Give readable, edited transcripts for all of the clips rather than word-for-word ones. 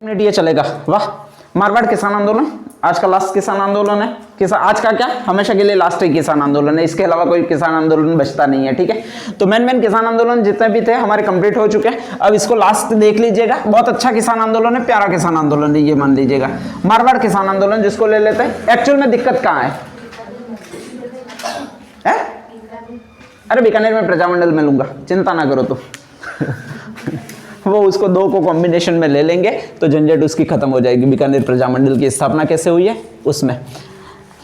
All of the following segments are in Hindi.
मिनट ये चलेगा। वाह, मारवाड़ किसान आंदोलन आज का लास्ट किसान आंदोलन है। किसान आज का क्या, हमेशा के लिए लास्ट ही किसान आंदोलन है, इसके अलावा कोई किसान आंदोलन बचता नहीं है। ठीक है, तो मेन किसान आंदोलन जितने भी थे हमारे कंप्लीट हो चुके हैं। अब इसको लास्ट देख लीजिएगा, बहुत अच्छा किसान आंदोलन है, प्यारा किसान आंदोलन है, ये मान लीजिएगा। मारवाड़ किसान आंदोलन जिसको ले लेते हैं, एक्चुअल में दिक्कत कहाँ है? अरे बीकानेर में प्रजामंडल में लूंगा, चिंता ना करो तुम वो उसको दो को कॉम्बिनेशन में ले लेंगे तो झंझट उसकी खत्म हो जाएगी। बीकानेर प्रजामंडल की स्थापना कैसे हुई है उसमें।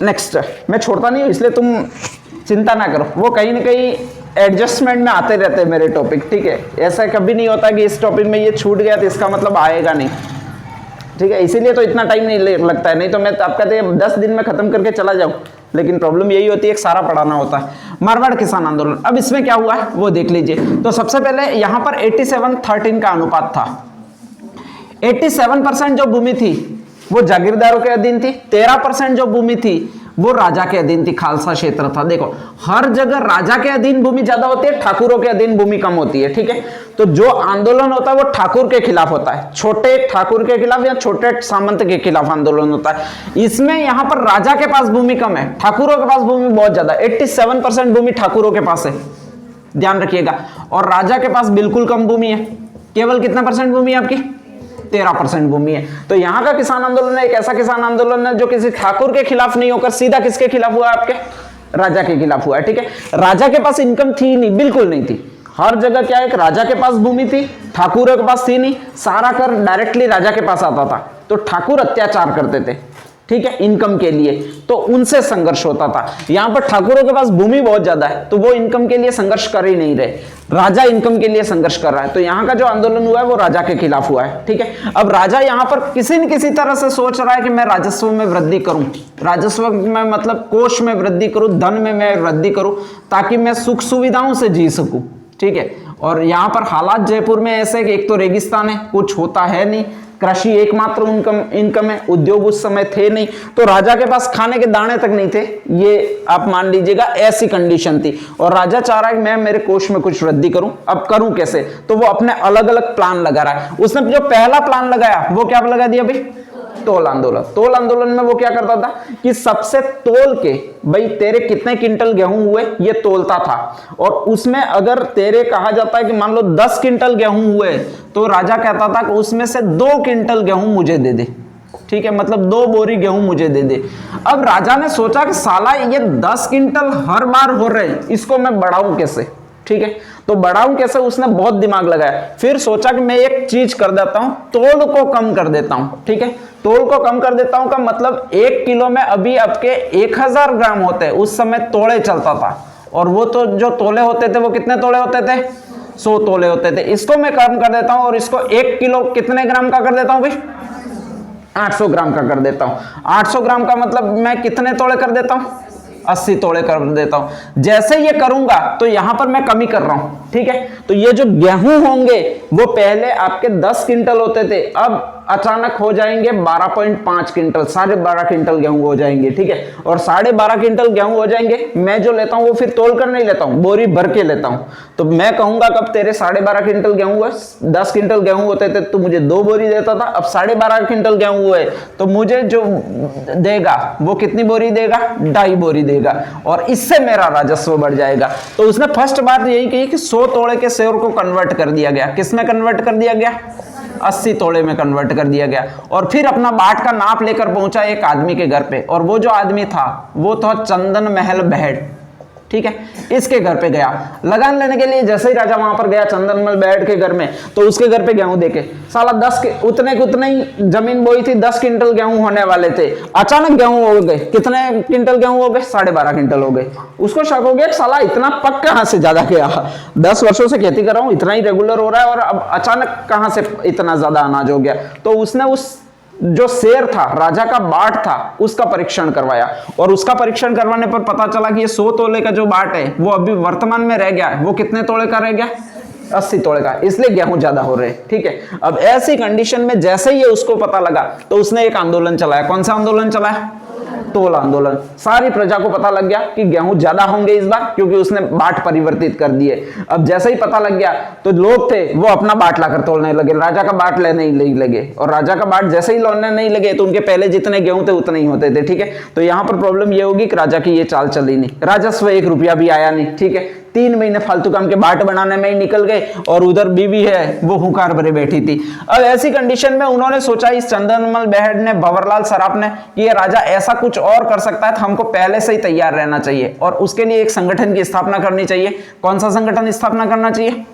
नेक्स्ट, मैं छोड़ता नहीं हूँ इसलिए तुम चिंता ना करो, वो कहीं ना कहीं एडजस्टमेंट में आते रहते हैं मेरे टॉपिक। ठीक है, ऐसा कभी नहीं होता कि इस टॉपिक में ये छूट गया तो इसका मतलब आएगा नहीं। ठीक है, इसीलिए तो इतना टाइम नहीं लगता है, नहीं तो मैं आप कहते 10 दिन में खत्म करके चला जाऊँ, लेकिन प्रॉब्लम यही होती है एक सारा पढ़ाना होता है। मारवाड़ किसान आंदोलन, अब इसमें क्या हुआ है वो देख लीजिए। तो सबसे पहले यहां पर 87-13 का अनुपात था। 87% जो भूमि थी वो जागीरदारों के अधीन थी, 13% जो भूमि थी वो राजा के अधीन थी, खालसा क्षेत्र था। देखो हर जगह राजा के अधीन भूमि ज्यादा होती है, ठाकुरों के अधीन भूमि कम होती है। ठीक है, तो जो आंदोलन होता है वो ठाकुर के खिलाफ होता है, छोटे ठाकुर के खिलाफ या छोटे सामंत के खिलाफ आंदोलन होता है। इसमें यहां पर राजा के पास भूमि कम है, ठाकुरों के पास भूमि बहुत ज्यादा। 87% भूमि ठाकुरों के पास है, ध्यान रखिएगा, और राजा के पास बिल्कुल कम भूमि है। केवल कितना परसेंट भूमि है आपकी? 13% भूमि है। तो यहां का किसान आंदोलन है एक ऐसा किसान आंदोलन है जो किसी ठाकुर के खिलाफ नहीं होकर सीधा किसके खिलाफ हुआ? आपके राजा के खिलाफ हुआ है। ठीक है, राजा के पास इनकम थी नहीं, बिल्कुल नहीं थी। हर जगह क्या है, राजा के पास भूमि थी, ठाकुरों के पास थी नहीं, सारा कर डायरेक्टली राजा के पास आता था। तो ठाकुर अत्याचार करते थे, ठीक है, इनकम के लिए, तो उनसे संघर्ष होता था। यहां पर ठाकुरों के पास भूमि बहुत ज्यादा है तो वो इनकम के लिए संघर्ष कर ही नहीं रहे, राजा इनकम के लिए संघर्ष कर रहा है। तो यहां का जो आंदोलन हुआ है वो राजा के खिलाफ हुआ है। ठीक है, अब राजा यहां पर किसी न किसी तरह से सोच रहा है कि मैं राजस्व में वृद्धि करूं, राजस्व में मतलब कोष में वृद्धि करूं, धन में मैं वृद्धि करूं, ताकि मैं सुख सुविधाओं से जी सकूं। ठीक है, और यहां पर हालात जयपुर में ऐसे कि एक तो रेगिस्तान है, कुछ होता है नहीं, कृषि एकमात्र इनकम है, उद्योग उस समय थे नहीं, तो राजा के पास खाने के दाने तक नहीं थे, ये आप मान लीजिएगा, ऐसी कंडीशन थी। और राजा चाह रहा है कि मैं मेरे कोष में कुछ वृद्धि करूं, अब करूं कैसे? तो वो अपने अलग अलग प्लान लगा रहा है। उसने जो पहला प्लान लगाया वो क्या लगा दिया भाई? तोल आंदोलन। तोल आंदोलन में वो क्या करता था कि सबसे तोल के, भाई तेरे कितने क्विंटल गेहूं हुए ये तोलता था, और उसमें अगर तेरे कहा जाता है कि मान लो 10 क्विंटल गेहूं हुए तो राजा कहता था कि उसमें से 2 क्विंटल गेहूं मुझे दे दे। ठीक है, मतलब 2 बोरी गेहूं मुझे दे दे। अब राजा ने सोचा कि साला ये 10 क्विंटल हर बार हो रहे हैं, इसको मैं बढ़ाऊं कैसे? ठीक है, तो बढ़ाऊं कैसे, उसने बहुत दिमाग लगाया। फिर सोचा कि मैं एक चीज कर देता हूं, तोल को कम कर देता हूं। ठीक है, तोल को कम कर देता हूं का मतलब 1 किलो में अभी आपके 1000 ग्राम होते हैं, उस समय तोले चलता था, और वो तो जो तोले होते थे वो कितने तोले होते थे? 100 तोले होते थे। इसको मैं कम कर देता हूं और इसको 1 किलो कितने ग्राम का कर देता हूं भाई? 800 ग्राम का कर देता हूं। 800 ग्राम का मतलब मैं कितने तोले कर देता हूं? 80 तोड़े कर देता हूं। जैसे ये करूंगा तो यहां पर मैं कमी कर रहा हूं। ठीक है, तो ये जो गेहूं होंगे वो पहले आपके 10 क्विंटल होते थे, अब अचानक हो जाएंगे 12.5 क्विंटल, 12.5 क्विंटल गेहूं हो जाएंगे। ठीक है, और 12.5 क्विंटल गेहूं हो जाएंगे। मैं जो लेता हूं वो फिर तोल कर नहीं लेता हूं, बोरी भर के लेता हूं। तो मैं कहूंगा कब तेरे 12.5 क्विंटल गेहूं हुए, 10 क्विंटल गेहूं होते थे तो मुझे 2 बोरी देता था, अब 12.5 क्विंटल गेहूं हुए तो मुझे जो देगा वो कितनी बोरी देगा? 2.5 बोरी देगा, और इससे मेरा राजस्व बढ़ जाएगा। तो उसने फर्स्ट बात यही कही कि 100 तोड़े के शेयर को कन्वर्ट कर दिया गया। किस में कन्वर्ट कर दिया गया? 80 तोड़े में कन्वर्ट कर दिया गया। और फिर अपना बाट का नाप लेकर पहुंचा एक आदमी के घर पे, और वो जो आदमी था वो था चंदन महल बेहड़। ठीक है, इसके घर पे गया लगान लेने के लिए। जैसे ही राजा वहां पर गया चंदन महल बेहड़ के घर में, तो उसके घर पे गेहूं देखे, साला 10 के उतने ही जमीन बोई थी, 10 क्विंटल गेहूं होने वाले थे, अचानक गेहूं हो गए। कितने क्विंटल गेहूं हो गए? 12.5 क्विंटल हो गए। उसको शक हो गया साला इतना पक कहां से ज्यादा गया, 10 वर्षों से खेती कर रहा हूं, इतना ही रेगुलर हो रहा है, और अब अचानक कहां से इतना ज्यादा अनाज हो गया। तो उसने उस जो शेर था, राजा का बाट था, उसका परीक्षण करवाया, और उसका परीक्षण करवाने पर पता चला कि ये 100 तोले का जो बाट है वो अभी वर्तमान में रह गया है, वो कितने तोले का रह गया? 80 तोले का, इसलिए गेहूं ज्यादा हो रहे हैं। ठीक है, अब ऐसी कंडीशन में जैसे ही उसको पता लगा तो उसने एक आंदोलन चलाया। कौन सा आंदोलन चलाया? तोल आंदोलन। सारी प्रजा को पता लग गया कि गेहूं ज्यादा होंगे इस बार, क्योंकि उसने बाट परिवर्तित कर दिए। अब जैसे ही पता लग गया तो लोग थे वो अपना बाट लाकर तोलने लगे, राजा का बाट लेने नहीं लगे, और राजा का बाट जैसे ही तोलने नहीं लगे तो उनके पहले जितने गेहूं थे उतने ही होते थे। ठीक है, तो यहां पर प्रॉब्लम ये होगी कि राजा की ये चाल चली नहीं, राजस्व 1 रुपया भी आया नहीं। ठीक है, 3 महीने फालतू काम के बाट बनाने में ही निकल गए, और उधर बीवी है वो हुंकार भरे बैठी थी। अब ऐसी कंडीशन में उन्होंने सोचा, इस चंदनमल बेहड़ ने, भंवरलाल सराफ ने, कि ये राजा ऐसा कुछ और कर सकता है तो हमको पहले से ही तैयार रहना चाहिए, और उसके लिए एक संगठन की स्थापना करनी चाहिए। कौन सा संगठन स्थापना करना चाहिए?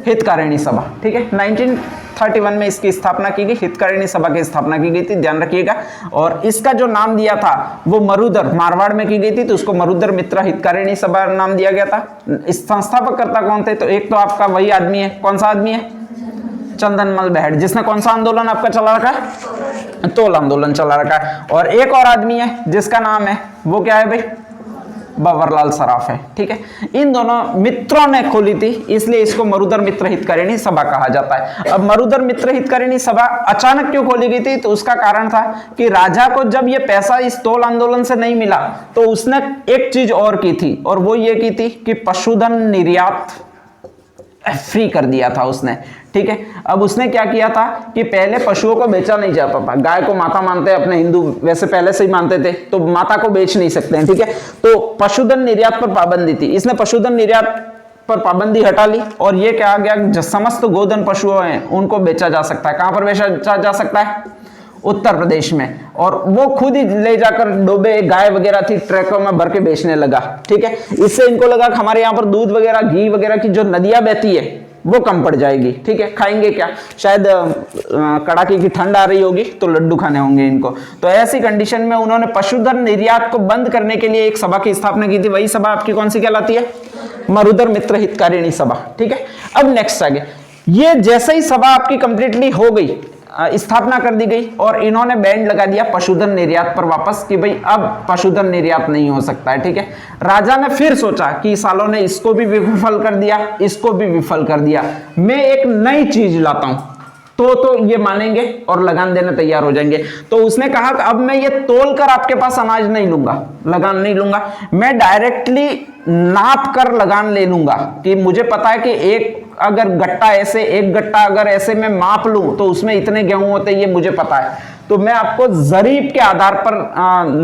हितकारिणी सभा। ठीक है, 1931 में इसकी स्थापना की गई, हितकारिणी सभा की स्थापना की गई थी, ध्यान रखिएगा। और इसका जो नाम दिया था वो मरुधर, मारवाड़ में की गई थी, तो उसको मरुधर मित्र हितकारिणी सभा नाम दिया गया था। इस संस्थापककर्ता कौन थे? तो एक तो आपका वही आदमी है, कौन सा आदमी है? चंदनमल बेहड़, जिसने कौन सा आंदोलन आपका चला रखा है? तोल आंदोलन चला रखा है। और एक और आदमी है जिसका नाम है, वो क्या है भाई? भंवरलाल सराफ है। ठीक है, इन दोनों मित्रों ने खोली थी, इसलिए इसको मरुधर मित्र हितकारिणी सभा कहा जाता है। अब मरुधर मित्र हितकारिणी सभा अचानक क्यों खोली गई थी? तो उसका कारण था कि राजा को जब ये पैसा इस तोल आंदोलन से नहीं मिला तो उसने एक चीज और की थी, और वो ये की थी कि पशुधन निर्यात फ्री कर दिया था उसने। ठीक है, अब उसने क्या किया था कि पहले पशुओं को बेचा नहीं जाता था, गाय को माता मानते हैं अपने हिंदू, वैसे पहले से ही मानते थे, तो माता को बेच नहीं सकते हैं। ठीक है, तो पशुधन निर्यात पर पाबंदी थी, इसने पशुधन निर्यात पर पाबंदी हटा ली, और ये क्या आ गया, जो समस्त गोधन पशुओं हैं उनको बेचा जा सकता है। कहां पर बेचा जा सकता है? उत्तर प्रदेश में। और वो खुद ही ले जाकर डोबे, गाय वगैरह थी, ट्रकों में भर के बेचने लगा। ठीक है, इससे इनको लगा कि हमारे यहाँ पर दूध वगैरह, घी वगैरह की जो नदियां बहती है वो कम पड़ जाएगी। ठीक है, खाएंगे क्या, शायद कड़ाके की ठंड आ रही होगी तो लड्डू खाने होंगे इनको। तो ऐसी कंडीशन में उन्होंने पशुधन निर्यात को बंद करने के लिए एक सभा की स्थापना की थी। वही सभा आपकी कौन सी कहलाती है? मरुधर मित्र हितकारिणी सभा। ठीक है, अब नेक्स्ट आगे, ये जैसे ही सभा आपकी कंप्लीटली हो गई, स्थापना कर दी गई, और इन्होंने बैंड लगा दिया पशुधन निर्यात पर वापस, कि भाई अब पशुधन निर्यात नहीं हो सकता है। ठीक है, राजा ने फिर सोचा कि सालों ने इसको भी विफल कर दिया, इसको भी विफल कर दिया, मैं एक नई चीज लाता हूं तो ये मानेंगे और लगान देने तैयार हो जाएंगे। तो उसने कहा कि अब मैं ये तोल कर आपके पास अनाज नहीं लूंगा, लगान नहीं लूंगा, मैं डायरेक्टली नाप कर लगान ले लूंगा, कि मुझे पता है कि एक अगर गट्टा ऐसे, एक गट्टा अगर ऐसे मैं माप लूं तो उसमें इतने गेहूं होते, ये मुझे पता है, तो मैं आपको जरीब के आधार पर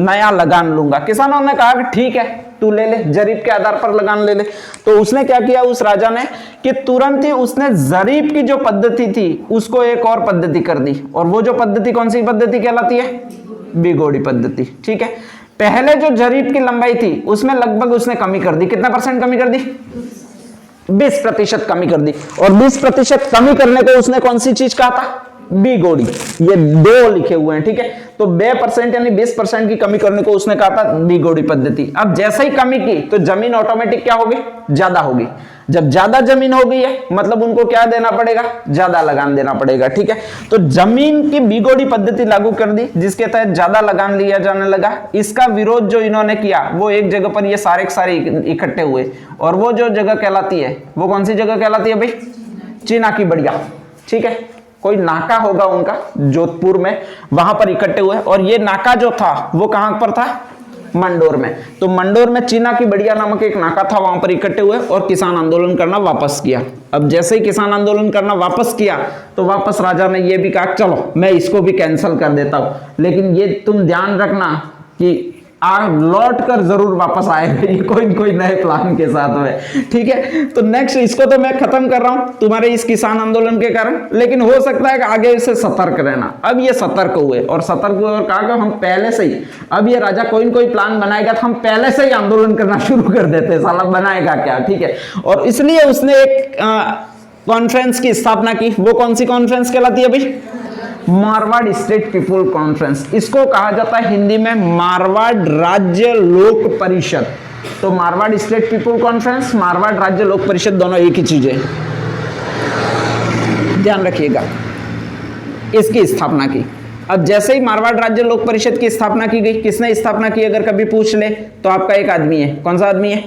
नया लगान लूंगा। किसानों ने कहा कि ठीक है, तू ले ले, जरीब के आधार पर लगान ले ले। तो उसने क्या किया उस राजा ने कि तुरंत ही उसने जरीब की जो पद्धति थी उसको एक और पद्धति कर दी, और वो जो पद्धति कौन सी पद्धति कहलाती है? बिगोड़ी पद्धति। ठीक है, पहले जो जरीब की लंबाई थी उसमें लगभग उसने कमी कर दी, कितना % कमी कर दी? 20% कमी कर दी। और 20% कमी करने को उसने कौन सी चीज कहा था? बिगोड़ी। ये 2 लिखे हुए हैं। ठीक है, तो 2% यानी 20% की कमी करने को उसने कहा था बिगोड़ी पद्धति। अब जैसे ही कमी की तो जमीन ऑटोमेटिक क्या होगी? ज्यादा होगी। जब ज्यादा जमीन हो गई है मतलब उनको क्या देना पड़ेगा? ज्यादा लगान देना पड़ेगा। ठीक है, तो जमीन की बिगोड़ी पद्धति लागू कर दी, जिसके तहत ज्यादा लगान लिया जाने लगा। इसका विरोध जो इन्होंने किया वो एक जगह पर ये सारे के सारे इकट्ठे हुए, और वो जो जगह कहलाती है वो कौन सी जगह कहलाती है भाई? चीना की बढ़िया। ठीक है, कोई नाका होगा उनका जोधपुर में, वहां पर इकट्ठे हुए, और ये नाका जो था वो कहां पर था? मंडोर में। तो मंडोर में चीना की बढ़िया नामक एक नाका था, वहां पर इकट्ठे हुए और किसान आंदोलन करना वापस किया। अब जैसे ही किसान आंदोलन करना वापस किया तो वापस राजा ने यह भी कहा चलो मैं इसको भी कैंसिल कर देता हूं, लेकिन ये तुम ध्यान रखना कि लौट कर जरूर वापस आएगा, ये कोई नए प्लान के साथ में। ठीक है, तो नेक्स्ट इसको तो मैं खत्म कर रहा हूं तुम्हारे इस किसान आंदोलन के कारण, लेकिन हो सकता है कि आगे इसे सतर्क रहना। अब ये सतर्क हुए और सतर्क हुए और कहा कि हम पहले से ही, अब ये राजा कोई प्लान बनाएगा तो हम पहले से ही आंदोलन करना शुरू कर देते हैं, साला बनाएगा क्या। ठीक है, और इसलिए उसने एक कॉन्फ्रेंस की स्थापना की। वो कौन सी कॉन्फ्रेंस कहलाती है भाई? Marwar state people conference. इसको कहा जाता है हिंदी में मारवाड़ राज्य लोक परिषद। तो Marwar state people conference, Marwar राज्य लोक परिषद दोनों एक ही चीज है, ध्यान रखिएगा। इसकी स्थापना की। अब जैसे ही मारवाड़ राज्य लोक परिषद की स्थापना की गई, किसने स्थापना की अगर कभी पूछ ले तो आपका एक आदमी है। कौन सा आदमी है?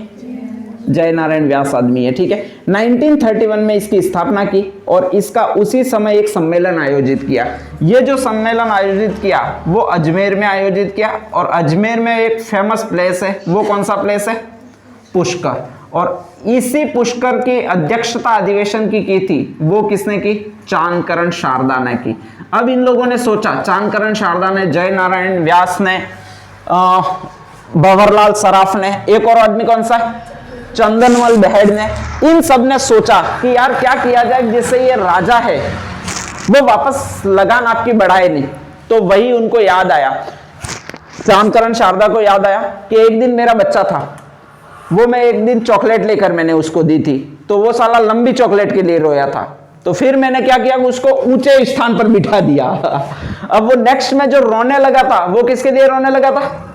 जय नारायण व्यास आदमी है, ठीक है। 1931 में इसकी स्थापना की और इसका उसी समय एक सम्मेलन आयोजित किया। ये जो सम्मेलन आयोजित किया वो अजमेर में आयोजित किया, और अजमेर में एक फेमस प्लेस है, वो कौन सा प्लेस है? पुष्कर। और इसी पुष्कर की अध्यक्षता अधिवेशन की थी वो किसने की? चांदकरण शारदा ने की। अब इन लोगों ने सोचा, चांदकरण शारदा ने, जय नारायण व्यास ने, भंवरलाल सराफ ने, एक और आदमी कौन सा है? चंदनमल बेहेड ने, इन सब ने सोचा कि यार क्या किया जाए जिससे ये राजा है वो वापस लगान आपकी बढ़ाए नहीं। तो वही उनको याद आया, चांदकरण शारदा को याद आया कि एक दिन मेरा बच्चा था, वो मैं एक दिन चॉकलेट लेकर मैंने उसको दी थी, तो वो साला लंबी चॉकलेट के लिए रोया था। तो फिर मैंने क्या किया, उसको ऊंचे स्थान पर बिठा दिया। अब वो नेक्स्ट में जो रोने लगा था वो किसके लिए रोने लगा था?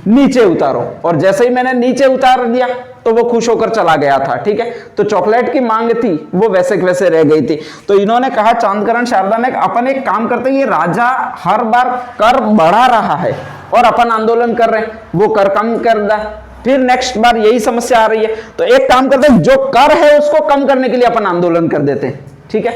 नीचे उतारो। और जैसे ही मैंने नीचे उतार दिया तो वो खुश होकर चला गया था, ठीक है। तो चॉकलेट की मांग थी वो वैसे के वैसे रह गई थी। तो इन्होंने कहा, चांदकरण शारदा ने, अपन एक काम करते, ये राजा हर बार कर बढ़ा रहा है और अपन आंदोलन कर रहे हैं, वो कर कम कर दे, फिर नेक्स्ट बार यही समस्या आ रही है, तो एक काम करते हैं, जो कर है उसको कम करने के लिए अपन आंदोलन कर देते हैं, ठीक है।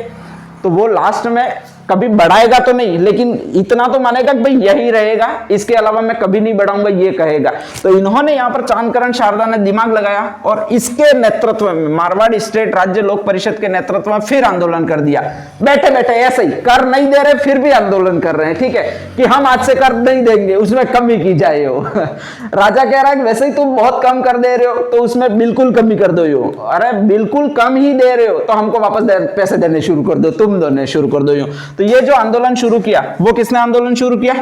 तो वो लास्ट में कभी बढ़ाएगा तो नहीं, लेकिन इतना तो मानेगा कि भाई यही रहेगा, इसके अलावा मैं कभी नहीं बढ़ाऊंगा, ये कहेगा। तो इन्होंने यहाँ पर चांदकरण शारदा ने दिमाग लगाया और इसके नेतृत्व में, मारवाड़ स्टेट राज्य लोक परिषद के नेतृत्व में फिर आंदोलन कर दिया। बैठे बैठे ऐसे ही कर नहीं दे रहे, फिर भी आंदोलन कर रहे हैं, ठीक है, कि हम आज से कर नहीं देंगे, उसमें कमी की जाए हो। राजा कह रहा है कि वैसे ही तुम बहुत कम कर दे रहे हो तो उसमें बिल्कुल कमी कर दो। अरे बिल्कुल कम ही दे रहे हो तो हमको वापस पैसे देने शुरू कर दो, तुम देने शुरू कर दो। तो ये जो आंदोलन शुरू किया वो किसने आंदोलन शुरू किया?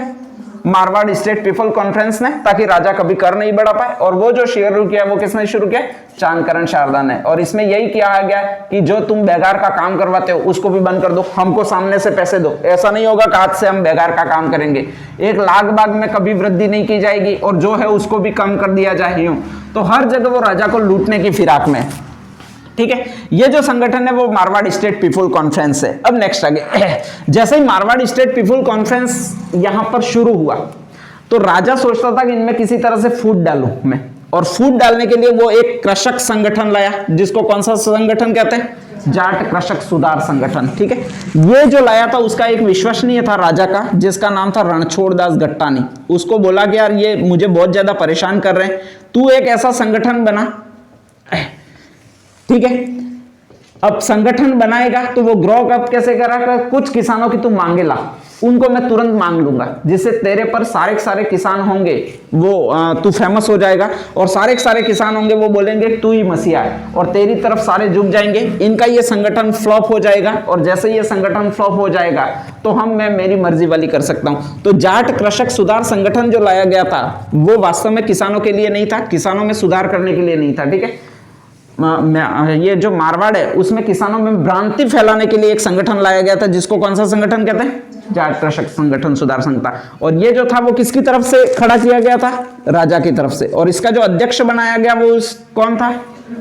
मारवाड़ स्टेट पीपल कॉन्फ्रेंस ने, ताकि राजा कभी कर नहीं बढ़ा पाए। और वो जो शुरू किया वो किसने शुरू किया? चांदकरण शारदा ने। और इसमें यही किया गया कि जो तुम बेगार का काम करवाते हो उसको भी बंद कर दो, हमको सामने से पैसे दो। ऐसा नहीं होगा कि आज से हम बेगार का काम करेंगे, 1 लाख बाग में कभी वृद्धि नहीं की जाएगी और जो है उसको भी कम कर दिया जाए। यूं तो हर जगह वो राजा को लूटने की फिराक में, ठीक है। ये जो संगठन है वो मारवाड़ स्टेट पीपल कॉन्फ्रेंस है। अब नेक्स्ट आगे, जैसे ही मारवाड़ स्टेट पीपल कॉन्फ्रेंस यहां पर शुरू हुआ तो राजा सोचता था कि इनमें किसी तरह से फूट डालूं मैं, और फूट डालने के लिए वो एक कृषक संगठन लाया, जिसको कौन सा संगठन कहते हैं? जाट कृषक सुधार संगठन, ठीक है। ये जो लाया था उसका एक विश्वसनीय था राजा का, जिसका नाम था रणछोड़ दास गट्टानी। उसको बोला कि यार ये मुझे बहुत ज्यादा परेशान कर रहे हैं, तू एक ऐसा संगठन बना, ठीक है। अब संगठन बनाएगा तो वो ग्रो अप कैसे करा? कुछ किसानों की तू मांगे ला, उनको मैं तुरंत मांग लूंगा, जिससे तेरे पर सारे के सारे किसान होंगे वो तू फेमस हो जाएगा, और सारे के सारे किसान होंगे वो बोलेंगे तू ही मसीहा है, और तेरी तरफ सारे झुक जाएंगे। इनका ये संगठन फ्लॉप हो जाएगा, और जैसे ये संगठन फ्लॉप हो जाएगा तो मैं मेरी मर्जी वाली कर सकता हूं। तो जाट कृषक सुधार संगठन जो लाया गया था वो वास्तव में किसानों के लिए नहीं था, किसानों में सुधार करने के लिए नहीं था, ठीक है। ये जो मारवाड़ है उसमें किसानों में भ्रांति फैलाने के लिए एक संगठन लाया गया था, जिसको कौन सा संगठन कहते हैं? जाट कृषक संगठन सुधार संघ था। और ये जो था वो किसकी तरफ से खड़ा किया गया था? राजा की तरफ से। और इसका जो अध्यक्ष बनाया गया वो कौन था?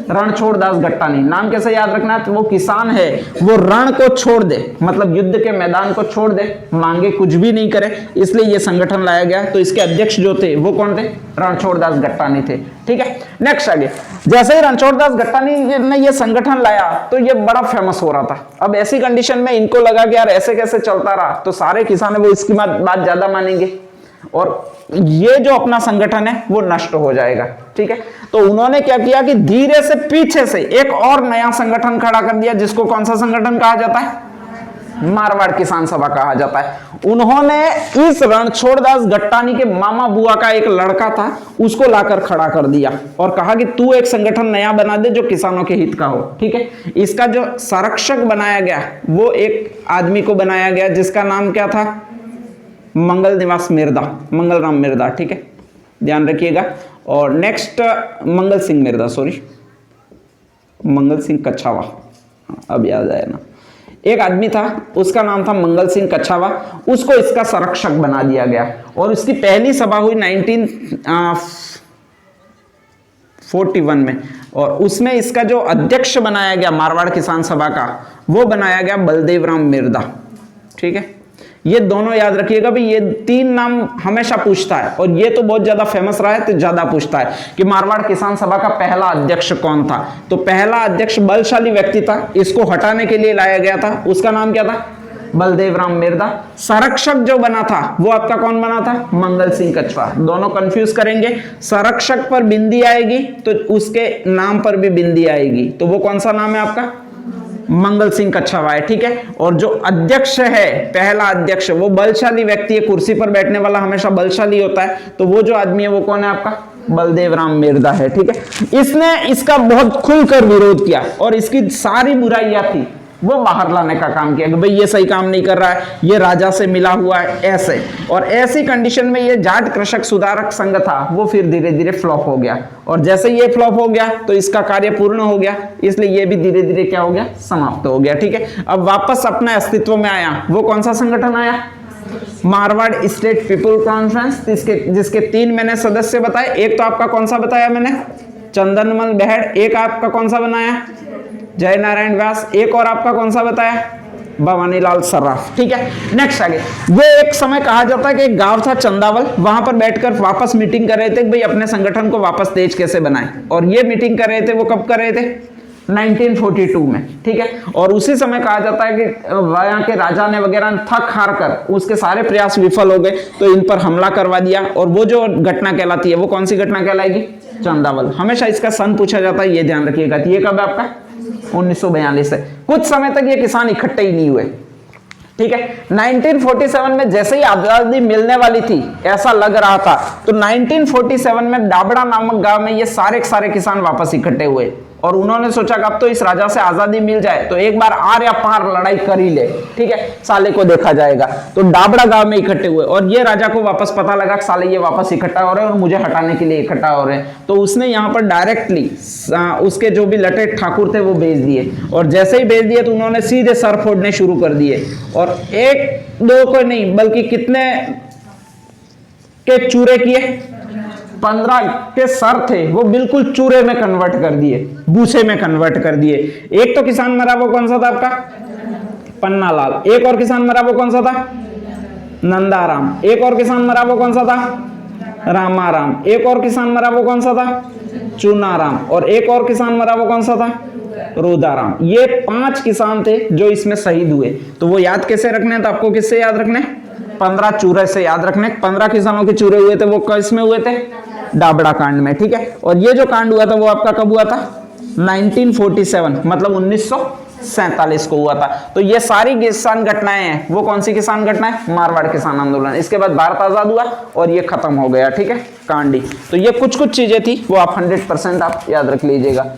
रणछोड़ दास गट्टानी। नाम कैसे याद रखना? तो वो किसान है, वो रण को छोड़ दे, मतलब युद्ध के मैदान को छोड़ दे, मांगे कुछ भी नहीं करे, इसलिए ये संगठन लाया गया। तो इसके अध्यक्ष जो थे वो कौन थे? रणछोड़ दास गट्टानी थे, ठीक है। नेक्स्ट आगे, जैसे ही रणछोड़ दास गट्टानी ने ये संगठन लाया तो ये बड़ा फेमस हो रहा था। अब ऐसी कंडीशन में इनको लगा कि यार ऐसे कैसे चलता रहा तो सारे किसान वो इसकी बात ज्यादा मानेंगे और ये जो अपना संगठन है वो नष्ट हो जाएगा, ठीक है। तो उन्होंने क्या किया कि धीरे से पीछे से एक और नया संगठन खड़ा कर दिया, जिसको कौन सा संगठन कहा जाता है? मारवाड़ किसान सभा कहा जाता है। उन्होंने इस रणछोड़ दास गट्टानी के मामा बुआ का एक लड़का था, उसको लाकर खड़ा कर दिया और कहा कि तू एक संगठन नया बना दे जो किसानों के हित का हो, ठीक है। इसका जो संरक्षक बनाया गया वो एक आदमी को बनाया गया, जिसका नाम क्या था? मंगल निवास मिर्दा, मंगल राम मिर्दा, ठीक है, ध्यान रखिएगा। और नेक्स्ट मंगल सिंह मिर्दा, सॉरी मंगल सिंह कछावा, अब याद आया ना। एक आदमी था उसका नाम था मंगल सिंह कछावा, उसको इसका संरक्षक बना दिया गया। और उसकी पहली सभा हुई 1941 में, और उसमें इसका जो अध्यक्ष बनाया गया मारवाड़ किसान सभा का, वो बनाया गया बलदेव राम मिर्दा, ठीक है। ये दोनों याद रखिएगा भाई, ये 3 नाम हमेशा पूछता है और ये तो बहुत ज्यादा फेमस रहा है तो ज्यादा पूछता है कि मारवाड़ किसान सभा का पहला अध्यक्ष कौन था। तो पहला अध्यक्ष बलशाली व्यक्ति था, इसको हटाने के लिए लाया गया था, उसका नाम क्या था? बलदेव राम मिर्दा। संरक्षक जो बना था वो आपका कौन बना था? मंगल सिंह कछवा। दोनों कंफ्यूज करेंगे, संरक्षक पर बिंदी आएगी तो उसके नाम पर भी बिंदी आएगी, तो वो कौन सा नाम है आपका? मंगल सिंह कछवा है, ठीक है। और जो अध्यक्ष है, पहला अध्यक्ष, वो बलशाली व्यक्ति है, कुर्सी पर बैठने वाला हमेशा बलशाली होता है, तो वो जो आदमी है वो कौन है आपका? बलदेव राम मिर्दा है, ठीक है। इसने इसका बहुत खुलकर विरोध किया और इसकी सारी बुराइयां थी वो बाहर लाने का काम किया कि भाई ये सही काम नहीं कर रहा है, ये राजा से मिला हुआ है, ऐसे। और ऐसी कंडीशन में ये जाट कृषक सुधारक संघ था वो फिर धीरे धीरे फ्लॉप हो गया, और जैसे ये फ्लॉप हो गया तो इसका कार्य पूर्ण हो गया, इसलिए ये भी धीरे धीरे क्या हो गया? समाप्त हो गया, ठीक है। अब वापस अपने अस्तित्व में आया, वो कौन सा संगठन आया? मारवाड़ स्टेट पीपुल कॉन्फ्रेंस, जिसके 3 मैंने सदस्य बताए। एक तो आपका कौन सा बताया मैंने? चंदनमल बेहड़। एक आपका कौन सा बनाया? जय नारायण व्यास। एक और आपका कौन सा बताया? भवानीलाल सर्राफ, ठीक है। नेक्स्ट आगे, ये एक समय कहा जाता है कि एक गांव था चंदावल, वहां पर बैठकर वापस मीटिंग कर रहे थे कि भाई अपने संगठन को वापस तेज कैसे बनाएं, और ये मीटिंग कर रहे थे, वो कब कर रहे थे? 1942 में, ठीक है। और उसी समय कहा जाता है कि यहाँ के राजा ने वगैरह थक हार कर उसके सारे प्रयास विफल हो गए, तो इन पर हमला करवा दिया, और वो जो घटना कहलाती है वो कौन सी घटना कहलाएगी? चंदावल। हमेशा इसका सन पूछा जाता है, ये ध्यान रखिएगा। ये कब है आपका? 1942 से। कुछ समय तक ये किसान इकट्ठे ही नहीं हुए, ठीक है। 1947 में जैसे ही आजादी मिलने वाली थी, ऐसा लग रहा था, तो 1947 में डाबड़ा नामक गांव में ये सारे के सारे किसान वापस इकट्ठे हुए और उन्होंने सोचा कि अब तो इस राजा से आजादी मिल जाए तो एक बार आर या पार लड़ाई कर ही ले, ठीक है, साले को देखा जाएगा। तो डाबड़ा गांव में इकट्ठे हुए और ये राजा को वापस पता लगा कि साले ये वापस इकट्ठा हो रहे हैं और मुझे हटाने के लिए इकट्ठा हो रहे हैं, तो उसने यहाँ पर डायरेक्टली उसके जो भी लटे ठाकुर थे वो भेज दिए, और जैसे ही भेज दिए तो उन्होंने सीधे सर फोड़ने शुरू कर दिए, और 1-2 को नहीं बल्कि कितने के चूरे किए? 15 के सर थे वो बिल्कुल चूरे में कन्वर्ट कर दिए, भूसे में कन्वर्ट कर दिए। एक तो किसान मरा, वो कौन सा था आपका? पन्नालाल। एक और किसान मरा, वो कौन सा था? नंदाराम। एक और किसान मरा, वो कौन सा था? रामाराम। एक और किसान मरा, वो कौन सा था? चूनाराम। और एक और किसान मरा, वो कौन सा था? रोदाराम। ये 5 किसान थे जो इसमें शहीद हुए। तो वो याद कैसे रखने? तो आपको किससे याद रखने? 15 चूरे से याद रखने। 15 किसानों के चूरे हुए थे, वो किस में हुए थे? डाबड़ा कांड में, ठीक है। और ये जो कांड हुआ था वो आपका कब हुआ था? 1947, मतलब 1947 को हुआ था। तो ये सारी किसान घटनाएं हैं, वो कौन सी किसान घटनाएं? मारवाड़ किसान आंदोलन। इसके बाद भारत आजाद हुआ और ये खत्म हो गया, ठीक है, कांडी। तो ये कुछ कुछ चीजें थी वो आप 100% आप याद रख लीजिएगा।